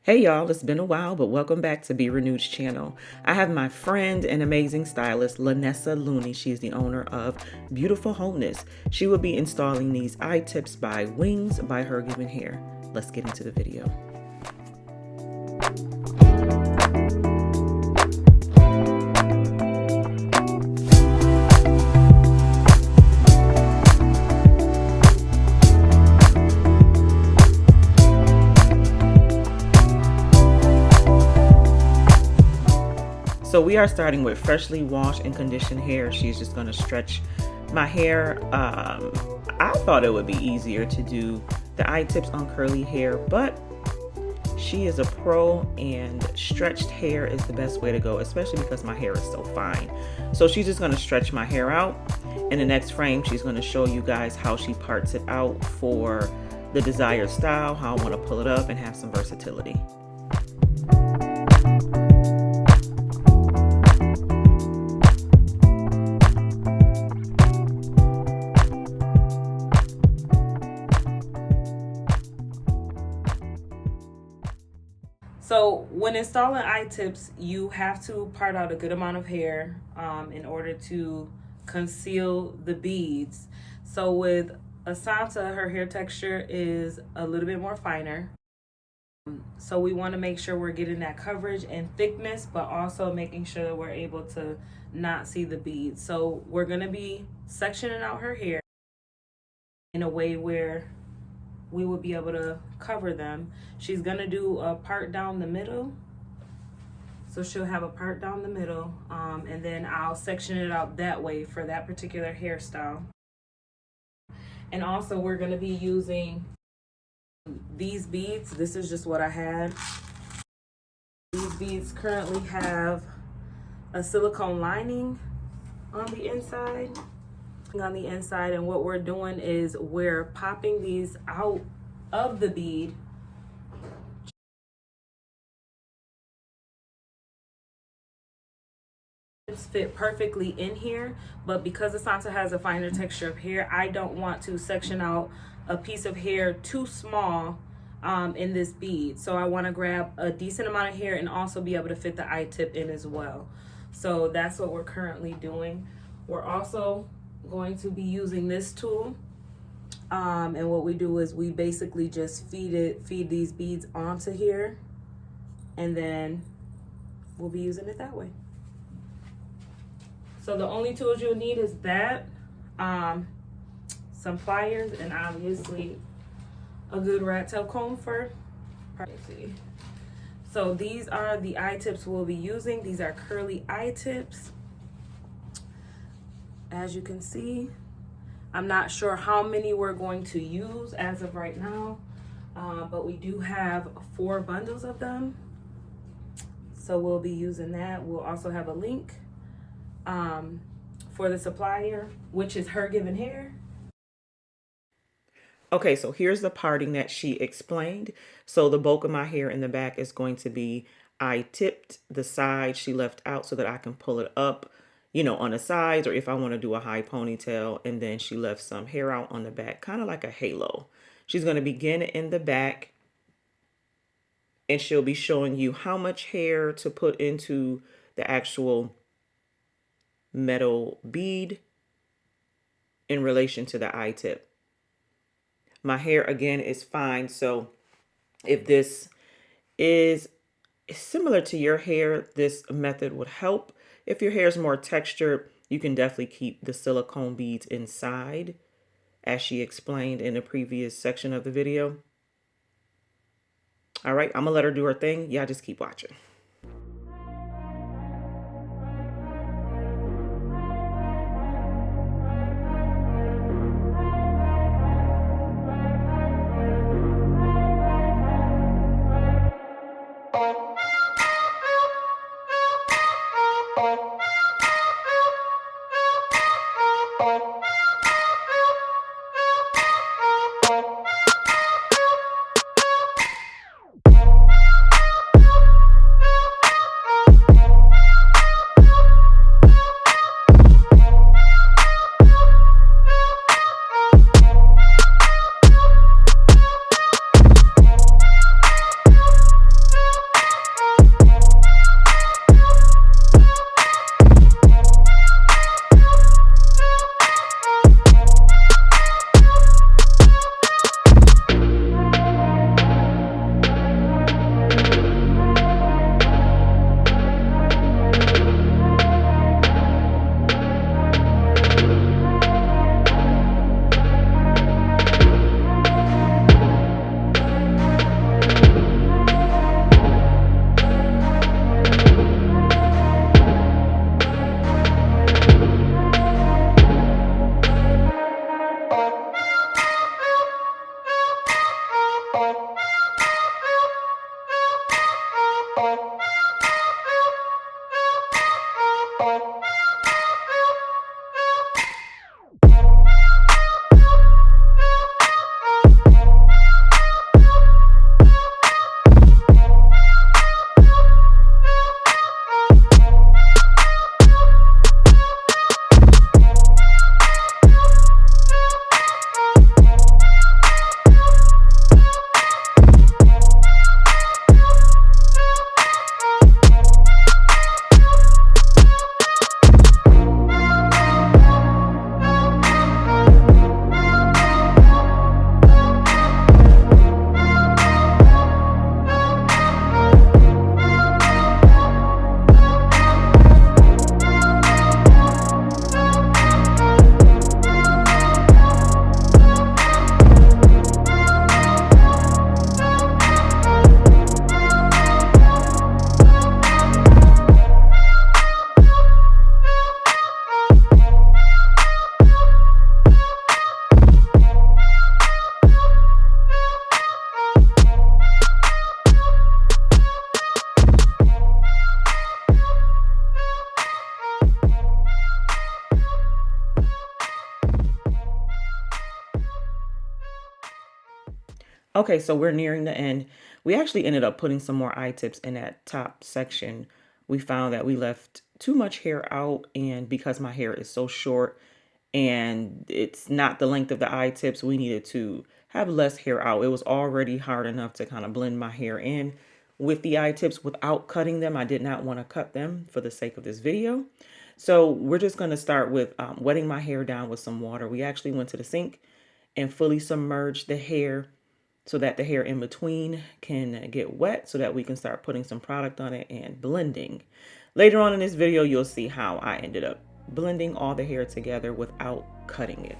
Hey y'all, it's been a while, but welcome back to Be Renewed's channel. I have my friend and amazing stylist, Lynessa Looney. She's the owner of Beautiful Wholeness. She will be installing these ITips by Wingsby HergivenHair. Let's get into the video. So we are starting with freshly washed and conditioned hair. She's just going to stretch my hair. I thought it would be easier to do the ITips on curly hair, but she is a pro and stretched hair is the best way to go, especially because my hair is so fine. So she's just going to stretch my hair out. In the next frame, she's going to show you guys how she parts it out for the desired style, how I want to pull it up and have some versatility. So when installing ITips, you have to part out a good amount of hair in order to conceal the beads. So with Assunta, her hair texture is a little bit more finer. So we want to make sure we're getting that coverage and thickness, but also making sure that we're able to not see the beads. So we're going to be sectioning out her hair in a way where we will be able to cover them. She's gonna do a part down the middle. So she'll have a part down the middle, and then I'll section it out that way for that particular hairstyle. And also we're gonna be using these beads. This is just what I had. These beads currently have a silicone lining on the inside. And what we're doing is we're popping these out of the bead fit perfectly in here, but because Assunta has a finer texture of hair, I don't want to section out a piece of hair too small in this bead. So I want to grab a decent amount of hair and also be able to fit the ITip in as well. So that's what we're currently doing. We're also going to be using this tool, and what we do is we basically just feed these beads onto here, and then we'll be using it that way. So the only tools you'll need is that, some pliers, and obviously a good rat tail comb for privacy. So these are the ITips we'll be using. These are curly ITips. As you can see, I'm not sure how many we're going to use as of right now, but we do have 4 bundles of them. So we'll be using that. We'll also have a link for the supplier, which is HerGivenHair. Okay, so here's the parting that she explained. So the bulk of my hair in the back is going to be ITipped. The side she left out so that I can pull it up, you know, on the sides, or if I want to do a high ponytail. And then she left some hair out on the back, kind of like a halo. She's going to begin in the back, and she'll be showing you how much hair to put into the actual metal bead in relation to the ITip. My hair, again, is fine. So if this is similar to your hair, this method would help. If your hair is more textured, you can definitely keep the silicone beads inside, as she explained in the previous section of the video. All right, I'm gonna let her do her thing. Y'all just keep watching. Okay, so we're nearing the end. We actually ended up putting some more ITips in that top section. We found that we left too much hair out, and because my hair is so short and it's not the length of the ITips, we needed to have less hair out. It was already hard enough to kind of blend my hair in with the ITips without cutting them. I did not want to cut them for the sake of this video. So we're just going to start with wetting my hair down with some water. We actually went to the sink and fully submerged the hair so that the hair in between can get wet so that we can start putting some product on it and blending. Later on in this video, you'll see how I ended up blending all the hair together without cutting it.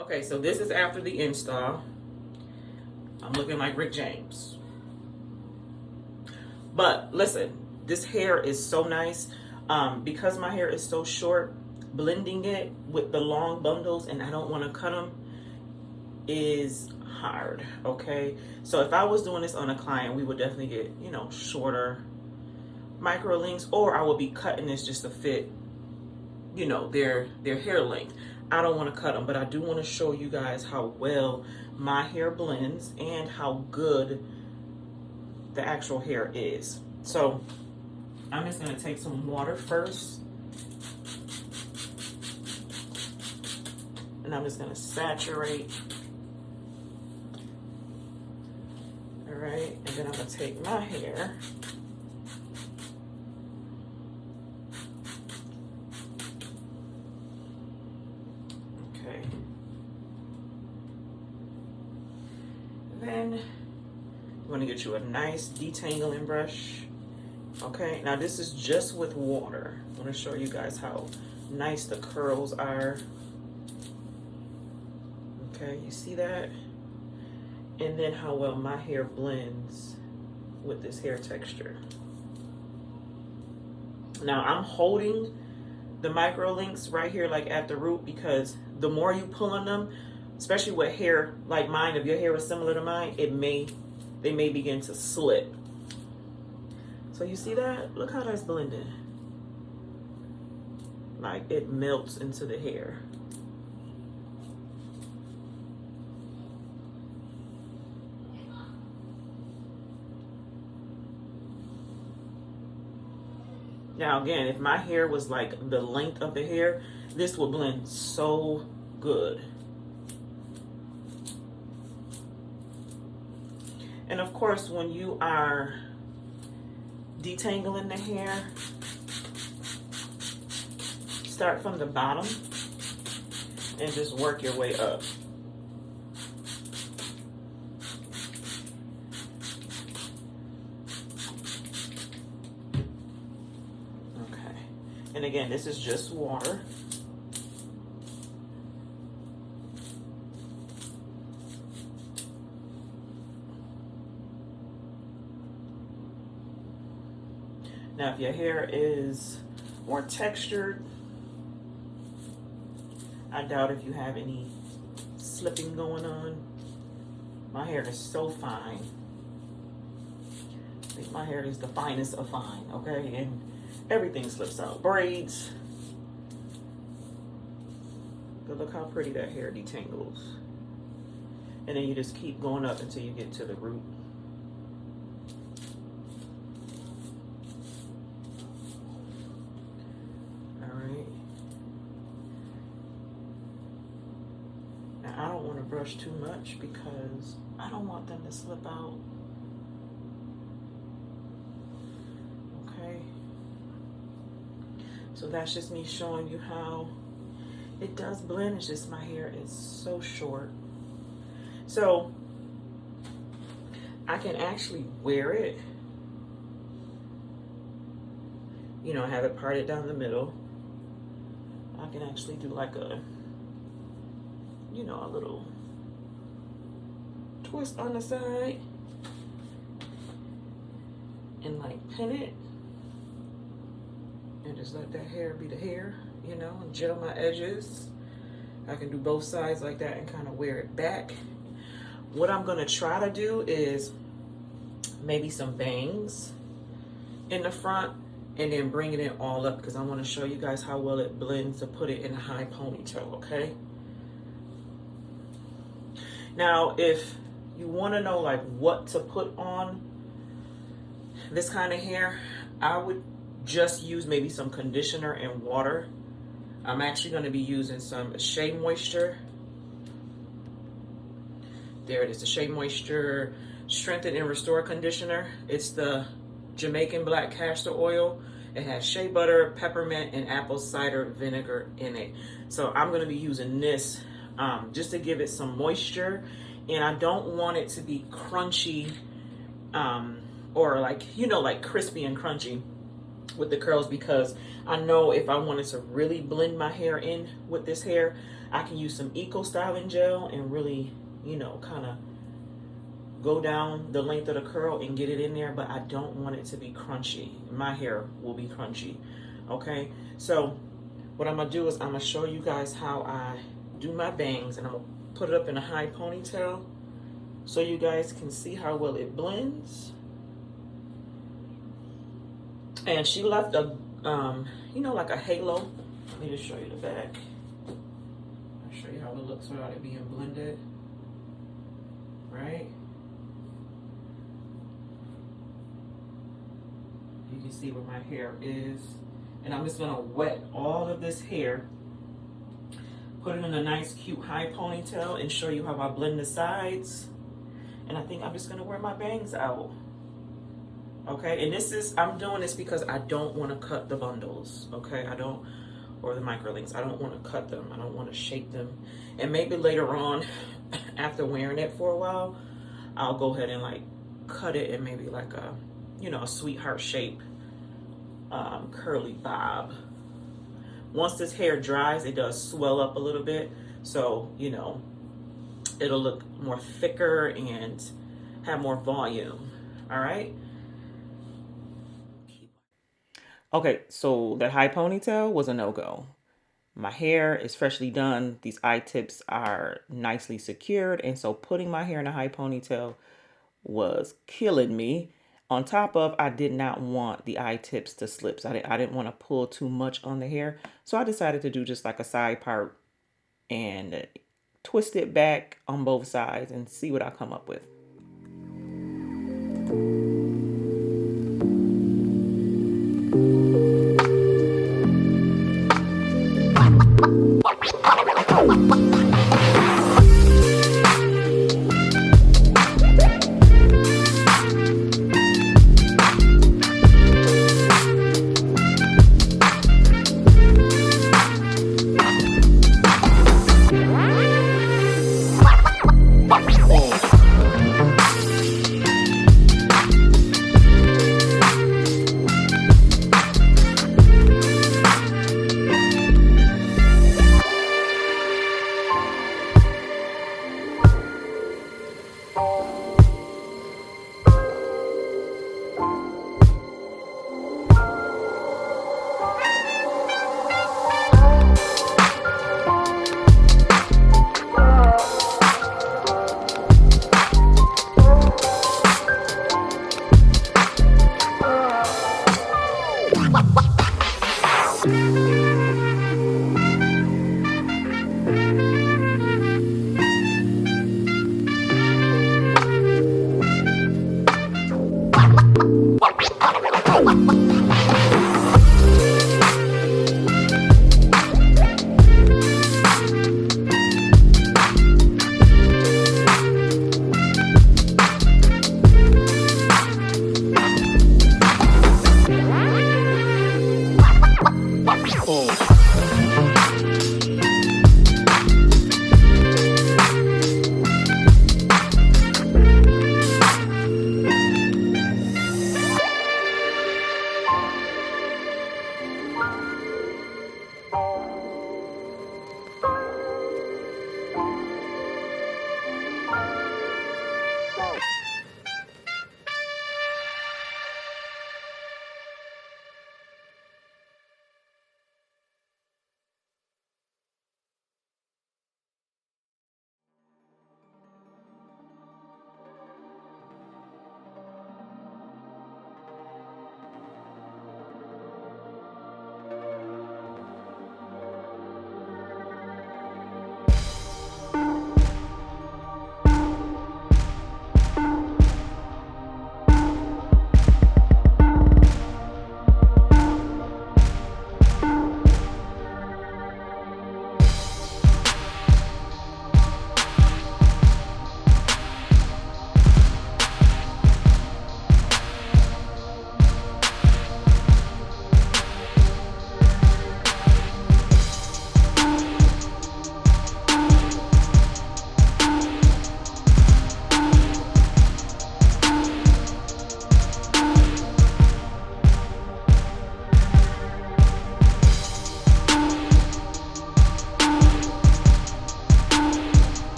Okay, so this is after the install. I'm looking like Rick James. But listen, this hair is so nice. Because my hair is so short, blending it with the long bundles and I don't want to cut them is hard, okay? So if I was doing this on a client, we would definitely get, you know, shorter micro links, or I would be cutting this just to fit, you know, their hair length. I don't want to cut them, but I do want to show you guys how well my hair blends and how good the actual hair is. So I'm just going to take some water first, and I'm just going to saturate. All right, and then I'm going to take my hair then you want to get you a nice detangling brush. Okay, now this is just with water. I want to show you guys how nice the curls are. Okay, you see that? And then how well my hair blends with this hair texture. Now I'm holding the micro links right here, like at the root, because the more you pull on them, especially with hair like mine, if your hair is similar to mine, they may begin to slip. So you see that? Look how that's blended. Like it melts into the hair. Now again, if my hair was like the length of the hair, this would blend so good. And of course, when you are detangling the hair, start from the bottom and just work your way up. Okay. And again, this is just water. Now, if your hair is more textured, I doubt if you have any slipping going on. My hair is so fine. I think my hair is the finest of fine, okay? And everything slips out. Braids. But look how pretty that hair detangles. And then you just keep going up until you get to the root. I don't want to brush too much because I don't want them to slip out. Okay. So that's just me showing you how it does blend. It's just my hair is so short. So I can actually wear it. You know, have it parted down the middle. I can actually do like a, you know, a little twist on the side and like pin it and just let that hair be the hair, you know, and gel my edges. I can do both sides like that and kind of wear it back. What I'm gonna try to do is maybe some bangs in the front and then bringing it all up because I want to show you guys how well it blends to put it in a high ponytail, okay? Now, if you want to know like what to put on this kind of hair, I would just use maybe some conditioner and water. I'm actually going to be using some Shea Moisture. There it is, the Shea Moisture Strengthen and Restore Conditioner. It's the Jamaican black castor oil. It has shea butter, peppermint, and apple cider vinegar in it. So I'm going to be using this just to give it some moisture, and I don't want it to be crunchy or like, you know, like crispy and crunchy with the curls, because I know if I wanted to really blend my hair in with this hair, I can use some Eco Styling Gel and really, you know, kind of go down the length of the curl and get it in there, but I don't want it to be crunchy. My hair will be crunchy, okay? So what I'm gonna do is I'm gonna show you guys how I do my bangs, and I'm gonna put it up in a high ponytail so you guys can see how well it blends. And she left a, you know, like a halo. Let me just show you the back. I'll show you how it looks without it being blended, right? You can see where my hair is. And I'm just gonna wet all of this hair, put it in a nice cute high ponytail, and show you how I blend the sides. And I think I'm just gonna wear my bangs out. Okay, and this is, I'm doing this because I don't wanna cut the bundles, okay? I don't, or the microlinks, I don't wanna cut them. I don't wanna shape them. And maybe later on, after wearing it for a while, I'll go ahead and like cut it in maybe like a, you know, a sweetheart shape curly bob. Once this hair dries, it does swell up a little bit, so you know it'll look more thicker and have more volume. All right. Okay, so that high ponytail was a no-go. My hair is freshly done. These ITips are nicely secured, and so putting my hair in a high ponytail was killing me. On top of, I did not want the ITips to slip. So I didn't want to pull too much on the hair. So I decided to do just like a side part and twist it back on both sides and see what I come up with.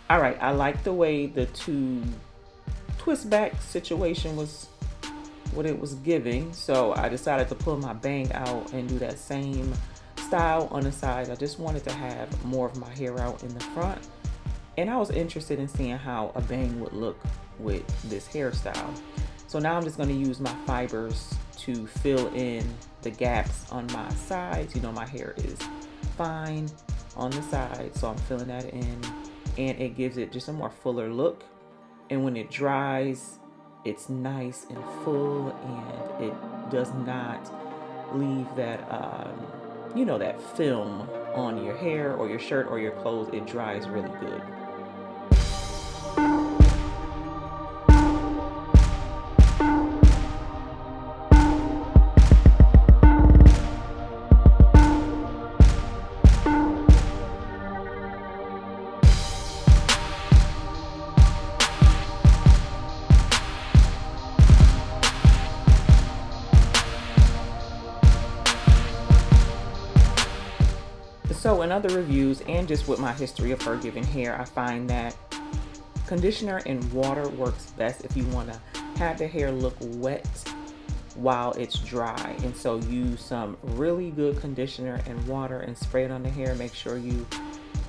All right, I like the way the two twist back situation was what it was giving, so I decided to pull my bang out and do that same style on the sides. I just wanted to have more of my hair out in the front, and I was interested in seeing how a bang would look with this hairstyle. So now I'm just going to use my fibers to fill in the gaps on my sides. You know, my hair is fine on the side, so I'm filling that in, and it gives it just a more fuller look. And when it dries, it's nice and full, and it does not leave that you know, that film on your hair or your shirt or your clothes. It dries really good. So in other reviews, and just with my history of HerGiven hair, I find that conditioner and water works best if you want to have the hair look wet while it's dry. And so use some really good conditioner and water and spray it on the hair. Make sure you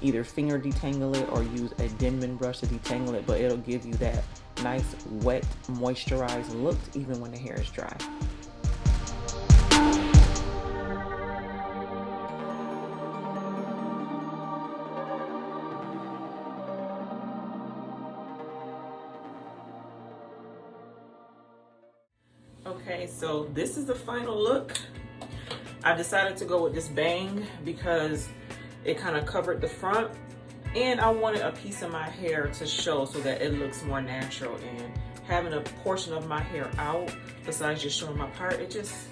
either finger detangle it or use a Denman brush to detangle it, but it'll give you that nice wet moisturized look even when the hair is dry. Okay, so this is the final look. I decided to go with this bang because it kind of covered the front, and I wanted a piece of my hair to show so that it looks more natural, and having a portion of my hair out besides just showing my part, it just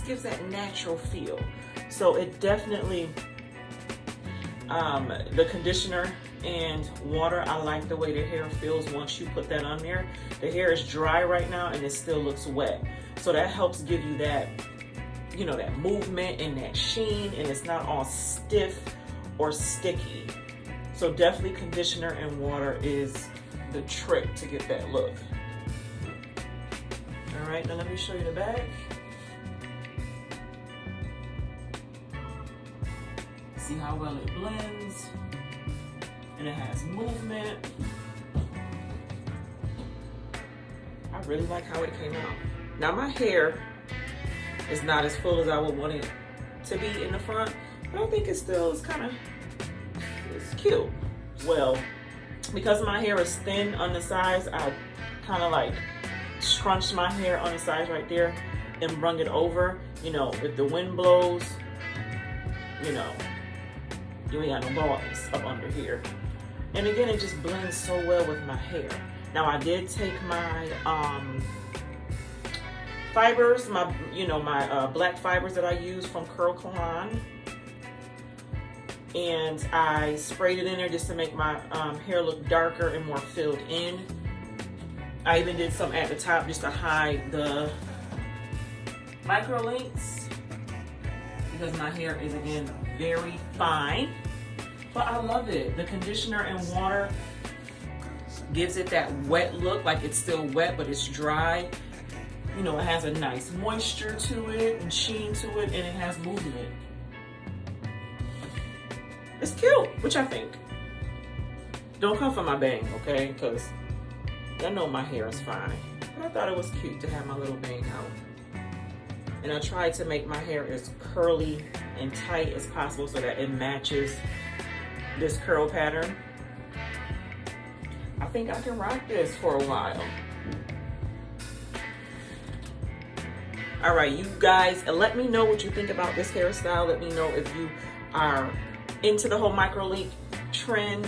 gives that natural feel. So it definitely, the conditioner and water, I like the way the hair feels once you put that on there. The hair is dry right now and it still looks wet, so that helps give you that, you know, that movement and that sheen, and it's not all stiff or sticky. So definitely conditioner and water is the trick to get that look. All right, now let me show you the back. See how well it blends, and it has movement. I really like how it came out. Now my hair is not as full as I would want it to be in the front, but I think it still is kind of, it's cute. Well, because my hair is thin on the sides, I kind of like scrunched my hair on the sides right there and brung it over. You know, if the wind blows, you know, you ain't got no balls up under here. And again, it just blends so well with my hair. Now I did take my fibers, my black fibers that I use from Curlkalon, and I sprayed it in there just to make my hair look darker and more filled in. I even did some at the top just to hide the micro links because my hair is, again, very fine. But I love it. The conditioner and water gives it that wet look, like it's still wet, but it's dry. You know, it has a nice moisture to it and sheen to it, and it has movement. It's cute, which I think. Don't come for my bang, okay? Because I know my hair is fine. But I thought it was cute to have my little bang out. And I tried to make my hair as curly and tight as possible so that it matches this curl pattern. I think I can rock this for a while. All right, you guys, let me know what you think about this hairstyle. Let me know if you are into the whole micro link trend.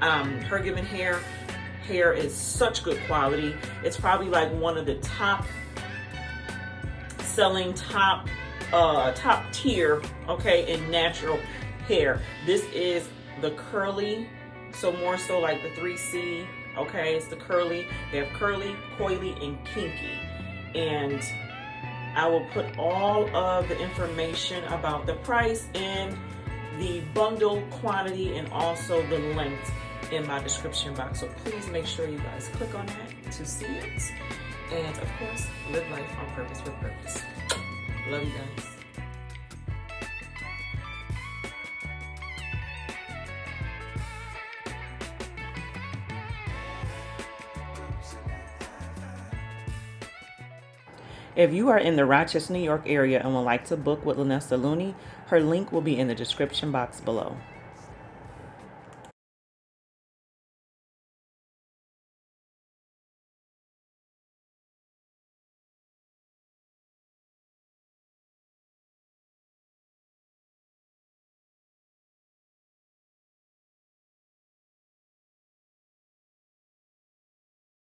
HerGiven hair is such good quality. It's probably like one of the top selling, top tier, okay, in natural hair. This is the curly, so more so like the 3C, okay? It's the curly. They have curly, coily, and kinky. And I will put all of the information about the price and the bundle quantity and also the length in my description box. So please make sure you guys click on that to see it. And of course, live life on purpose with purpose. Love you guys. If you are in the Rochester, New York area and would like to book with Lynessa Looney, her link will be in the description box below.